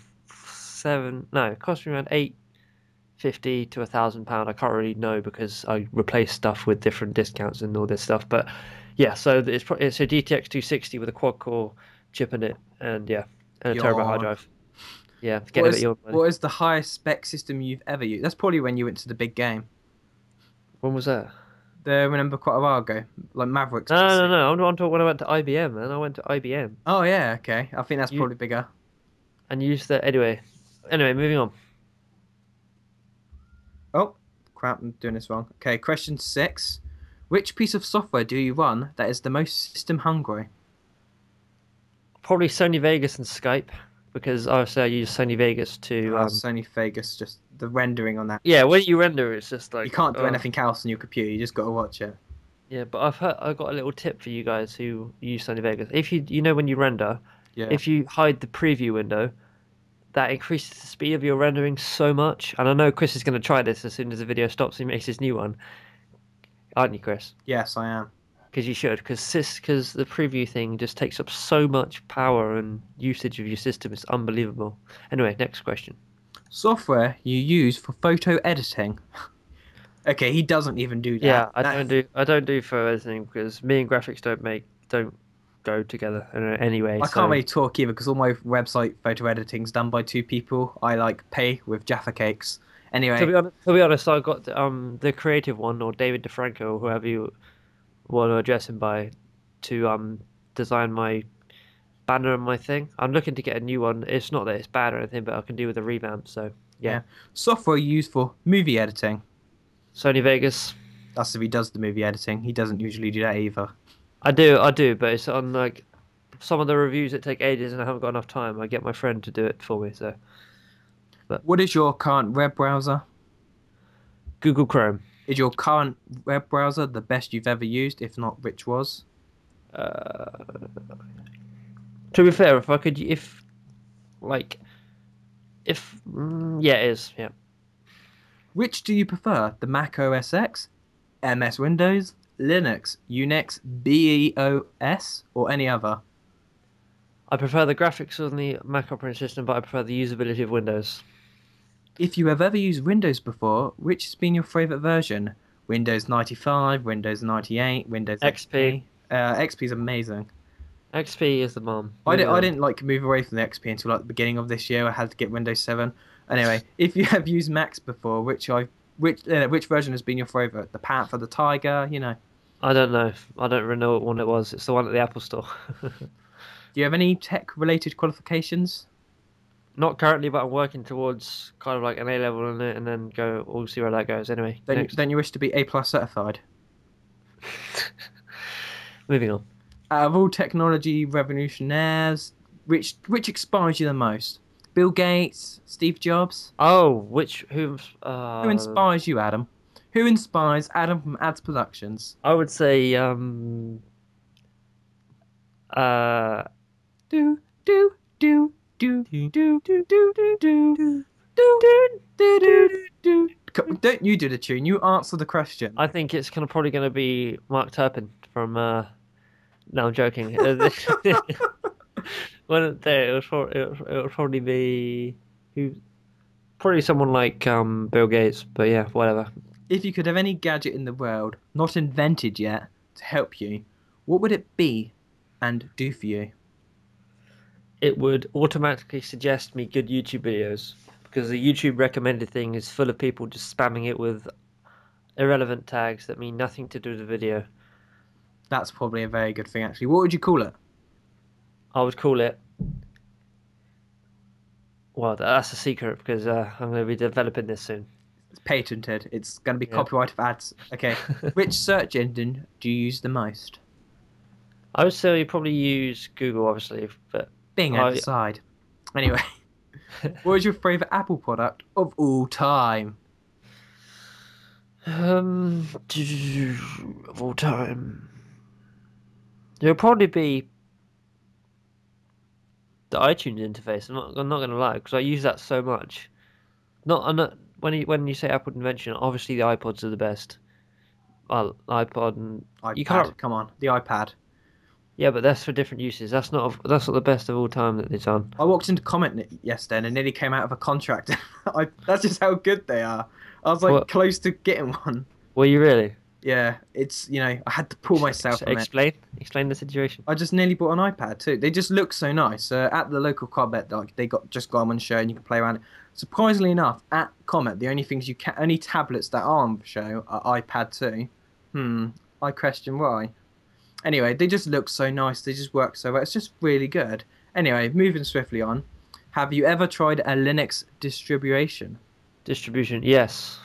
cost me around £850 to £1,000. I can't really know because I replace stuff with different discounts and all this stuff. But yeah, so it's a GTX 260 with a quad core chip in it, and yeah, and a terabyte hard Yawn. drive. Yeah, get a bit your money. What is the highest spec system you've ever used? That's probably when you went to the big game. When was that? Remember quite a while ago, like Mavericks. No. I'm talking when I went to IBM, man. I went to IBM. Oh yeah, okay. I think that's You- probably bigger. And used that anyway. Anyway, moving on. Oh, crap! I'm doing this wrong. Okay, question 6. Which piece of software do you run that is the most system hungry? Probably Sony Vegas and Skype because obviously I use Sony Vegas to. Sony Vegas, just the rendering on that. Yeah, when you render, it's just like You can't do oh. anything else on your computer. You just got to watch it. Yeah, but I've got a little tip for you guys who use Sony Vegas. If you know when you render, Yeah. if you hide the preview window, that increases the speed of your rendering so much. And I know Chris is going to try this as soon as the video stops. He makes his new one, aren't you, Chris? Yes, I am. Because you should, because the preview thing just takes up so much power and usage of your system. It's unbelievable. Anyway, next question. Software you use for photo editing. Okay, he doesn't even do that. Yeah, I don't do photo editing because me and graphics don't go together anyway. I can't really talk either because all my website photo editing's done by 2 people. I pay with Jaffa Cakes. Anyway, To be honest, I got the creative one or David DeFranco or whoever you want to address him by to design my banner and my thing. I'm looking to get a new one. It's not that it's bad or anything, but I can do with a revamp. So yeah. Software used for movie editing. Sony Vegas. That's if he does the movie editing. He doesn't usually do that either. I do, but it's on some of the reviews that take ages and I haven't got enough time. I get my friend to do it for me. So What is your current web browser? Google Chrome. Is your current web browser the best you've ever used? If not, which was? To be fair, yeah, it is. Yeah. Which do you prefer? The Mac OS X, MS Windows, Linux, Unix, BEOS, or any other? I prefer the graphics on the Mac operating system, but I prefer the usability of Windows. If you have ever used Windows before, which has been your favourite version? Windows 95, Windows 98, Windows XP. XP is amazing. XP is the mom. I didn't move away from the XP until the beginning of this year. I had to get Windows 7. Anyway, if you have used Macs before, which version has been your favourite? The Panther, the Tiger, I don't know. I don't really know what one it was. It's the one at the Apple Store. Do you have any tech-related qualifications? Not currently, but I'm working towards kind of like an A level in it, and then we'll see where that goes. Anyway, Don't you wish to be A+ certified? Moving on. Out of all technology revolutionaires, which inspires you the most? Bill Gates, Steve Jobs? Oh, Who inspires you, Adam? Who inspires Adam from AdzProductions? I would say Do, do, do, do do do do do do do do do do. Don't you do the tune? You answer the question. I think it's probably going to be Mark Turpin from. No, I'm joking. Well, there it'll probably be who? Probably someone like Bill Gates. But yeah, whatever. If you could have any gadget in the world not invented yet to help you, what would it be and do for you? It would automatically suggest me good YouTube videos because the YouTube recommended thing is full of people just spamming it with irrelevant tags that mean nothing to do with the video. That's probably a very good thing, actually. What would you call it? I would call it. Well, that's a secret because I'm going to be developing this soon. It's patented. It's going to be Yeah. copyright of ads. Okay. Which search engine do you use the most? I would say you probably use Google, obviously, but Bing at the side. Anyway, what is your favourite Apple product of all time? of all time, it'll probably be the iTunes interface. I'm not going to lie because I use that so much. I'm not when you say Apple invention, obviously the iPods are the best. Well, iPod and iPad. you can't. Come on, the iPad. Yeah, but that's for different uses. That's not the best of all time that they've done. I walked into Comment yesterday and nearly came out of a contract. That's just how good they are. I was like What? close to getting one. Were you really? Yeah, it's I had to pull myself from it. Explain the situation. I just nearly bought an iPad too. They just look so nice. At the local Comet, like they just got them on show and you can play around. Surprisingly enough, at Comet, the only things only tablets that are on show are iPad 2. I question why. Anyway, they just look so nice. They just work so well. It's just really good. Anyway, moving swiftly on. Have you ever tried a Linux distribution? Distribution, yes.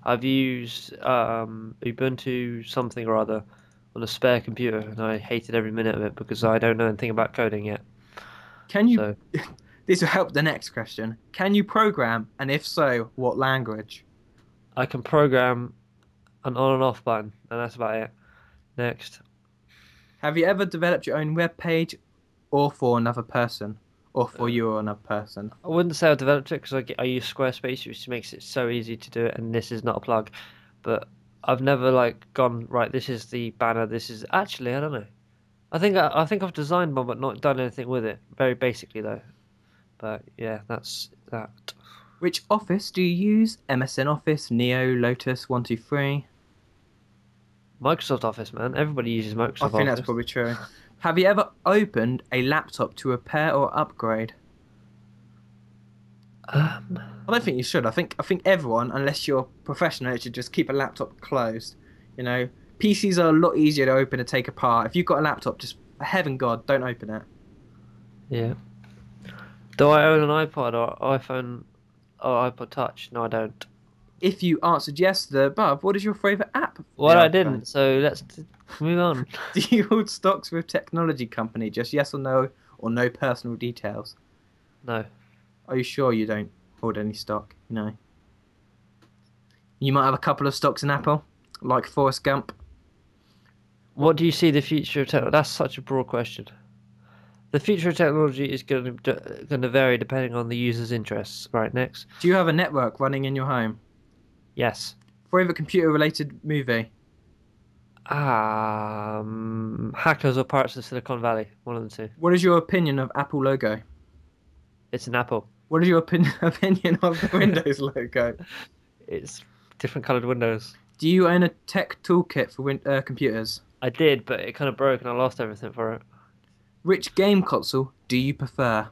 I've used Ubuntu something or other on a spare computer, and I hated every minute of it because I don't know anything about coding yet. Can you? So, This will help the next question. Can you program, and if so, what language? I can program an on and off button, and that's about it. Next. Have you ever developed your own web page, or for another person, or for you or another person? I wouldn't say I developed it because I use Squarespace, which makes it so easy to do it, and this is not a plug. But I've never gone right. This is the banner. This is actually I don't know. I think I've designed one, but not done anything with it. Very basically though. But yeah, that's that. Which office do you use? MSN Office, Neo, Lotus, 123? Microsoft Office, man. Everybody uses Microsoft Office. I think that's probably true. Have you ever opened a laptop to repair or upgrade? I don't think you should. I think everyone, unless you're professional, should just keep a laptop closed. PCs are a lot easier to open and take apart. If you've got a laptop, just for heaven God, don't open it. Yeah. Do I own an iPod or iPhone or iPod Touch? No, I don't. If you answered yes to the above, what is your favourite app? Well, I didn't, so let's move on. Do you hold stocks with technology company? Just yes or no personal details? No. Are you sure you don't hold any stock? No. You might have a couple of stocks in Apple, like Forrest Gump. What do you see the future of technology? That's such a broad question. The future of technology is going to vary depending on the user's interests. Right, next. Do you have a network running in your home? Yes. Favorite computer-related movie? Hackers or Pirates of Silicon Valley. One of the two. What is your opinion of Apple logo? It's an apple. What is your opinion of the Windows logo? It's different coloured windows. Do you own a tech toolkit for computers? I did, but it kind of broke and I lost everything for it. Which game console do you prefer?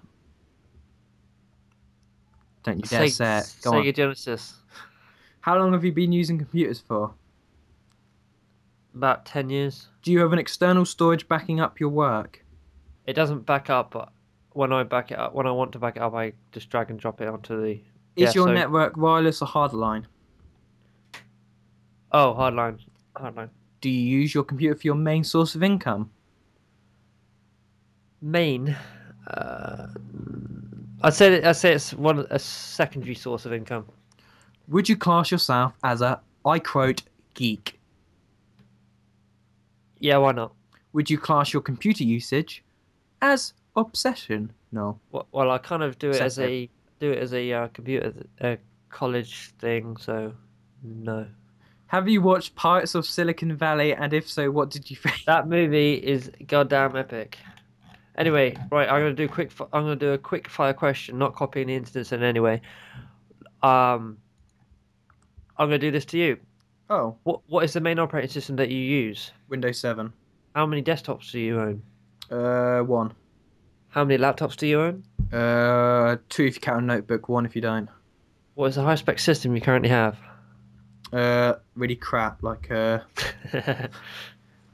Don't you dare say it. Go on. Sega Genesis. How long have you been using computers for? About 10 years. Do you have an external storage backing up your work? It doesn't back up, but when I want to back it up, I just drag and drop it onto the... Is your network wireless or hardline? Oh, hardline. Hardline. Do you use your computer for your main source of income? Main? I'd say it's a secondary source of income. Would you class yourself as a, I quote, geek? Yeah, why not? Would you class your computer usage as obsession? No. Well, I kind of Excessive. do it as a computer college thing. So no. Have you watched Pirates of Silicon Valley? And if so, what did you think? That movie is goddamn epic. Anyway, right, I'm gonna do a quick fire question, not copying the instance in any way. Um, I'm gonna do this to you. Oh, What is the main operating system that you use? Windows 7. How many desktops do you own? 1. How many laptops do you own? 2 if you count a notebook, 1 if you don't. What is the high spec system you currently have? Really crap, like 4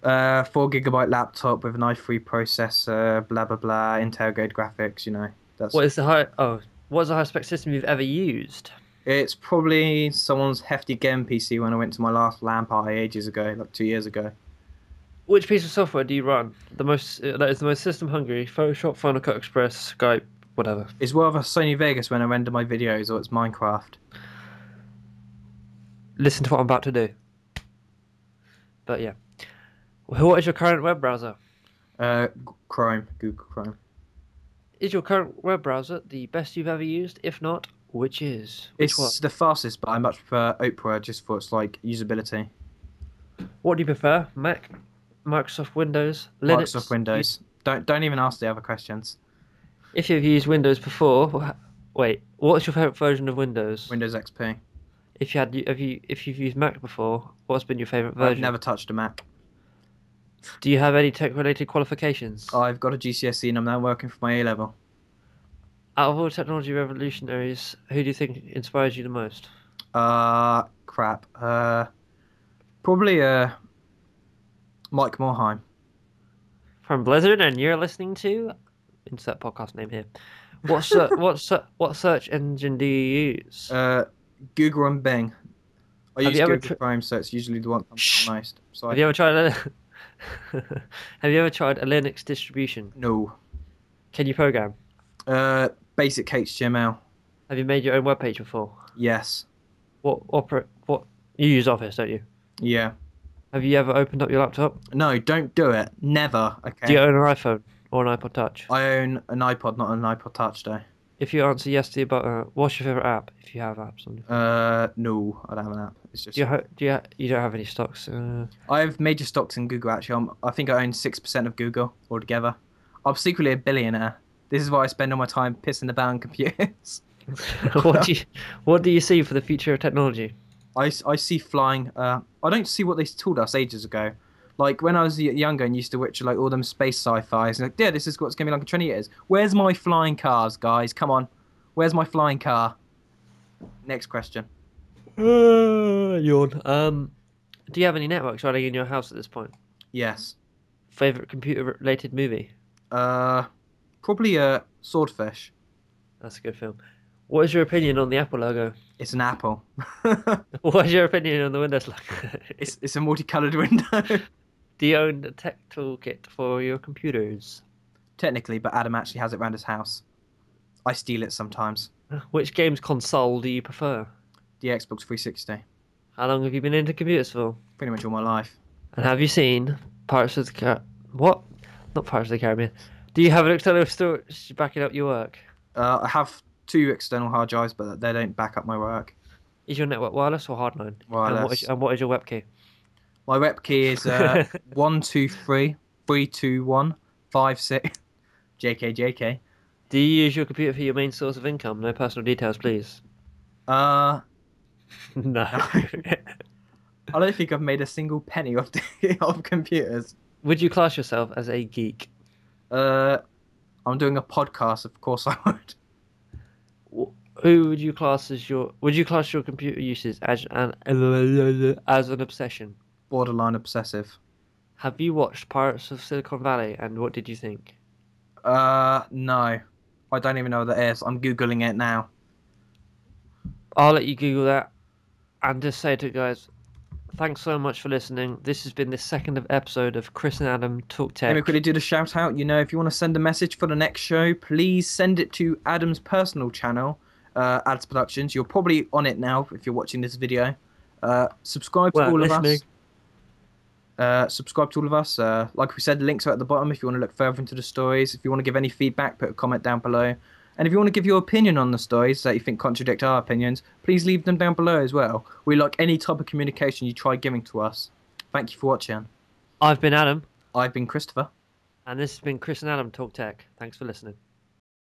GB laptop with an i3 processor, blah blah blah, Intel grade graphics. That's. What is the high spec system you've ever used? It's probably someone's hefty game PC when I went to my last LAN party ages ago, like 2 years ago. Which piece of software do you run? The most that is the most system hungry: Photoshop, Final Cut Express, Skype, whatever. It's whether Sony Vegas when I render my videos or it's Minecraft. Listen to what I'm about to do. But yeah, what is your current web browser? Chrome, Google Chrome. Is your current web browser the best you've ever used? If not, which is? Which one? It's the fastest, but I much prefer Opera just for its like usability. What do you prefer? Mac, Microsoft Windows, Linux? Microsoft Windows. Don't even ask the other questions. If you've used Windows before, wait, what's your favorite version of Windows? Windows XP. If you've used Mac before, what's been your favorite I've version? never touched a Mac. Do you have any tech-related qualifications? I've got a GCSE and I'm now working for my A level. Out of all technology revolutionaries, who do you think inspires you the most? Crap. Probably Mike Morheim. From Blizzard, and you're listening to insert podcast name here. What search engine do you use? Google and Bing. I Have use you ever Google Chrome, so it's usually the one that comes up most. So Have you ever tried Have you ever tried a Linux distribution? No. Can you program? Basic HTML. Have you made your own web page before? Yes. What you use Office, don't you? Yeah. Have you ever opened up your laptop? No, don't do it. Never. Okay. Do you own an iPhone or an iPod Touch? I own an iPod, not an iPod Touch, though. If you answer yes to the above, what's your favorite app? If you have apps on your No, I don't have an app. It's just. you don't have any stocks? I have major stocks in Google. Actually, I think I own 6% of Google altogether. I'm secretly a billionaire. This is why I spend all my time pissing about on computers. What do you see for the future of technology? I see flying. I don't see what they told us ages ago. Like when I was younger and used to watch like all them space sci-fis, and like, yeah, this is what's gonna be like in 20 years. Where's my flying cars, guys? Come on, where's my flying car? Next question. Yawn. Do you have any networks running in your house at this point? Yes. Favorite computer-related movie? Probably Swordfish. That's a good film. What is your opinion on the Apple logo? It's an apple. What is your opinion on the Windows logo? It's a multicolored window. Do you own the tech toolkit for your computers? Technically, but Adam actually has it around his house. I steal it sometimes. Which games console do you prefer? The Xbox 360. How long have you been into computers for? Pretty much all my life. And have you seen Pirates of the What? Not Pirates of the Caribbean. Do you have an external storage backing up your work? I have 2 external hard drives, but they don't back up my work. Is your network wireless or hardline? Wireless. And what is your web key? My web key is 123-321-56. JK. Do you use your computer for your main source of income? No personal details, please. No. I I don't think I've made a single penny of computers. Would you class yourself as a geek? I'm doing a podcast, of course I would. Who would you class as your? Would you class your computer usage as an obsession? Borderline obsessive. Have you watched Pirates of Silicon Valley, and what did you think? No. I don't even know what that is. I'm Googling it now. I'll let you Google that, and just say to you guys, thanks so much for listening. This has been the second episode of Chris and Adam Talk Tech. Let me quickly do the shout out. If you want to send a message for the next show, please send it to Adam's personal channel, AdzProductions. You're probably on it now if you're watching this video. Subscribe to all of us. Subscribe to all of us. Like we said, links are at the bottom if you want to look further into the stories. If you want to give any feedback, put a comment down below. And if you want to give your opinion on the stories that you think contradict our opinions, please leave them down below as well. We like any type of communication you try giving to us. Thank you for watching. I've been Adam, I've been Christopher. and this has been Chris and Adam Talk Tech. Thanks for listening.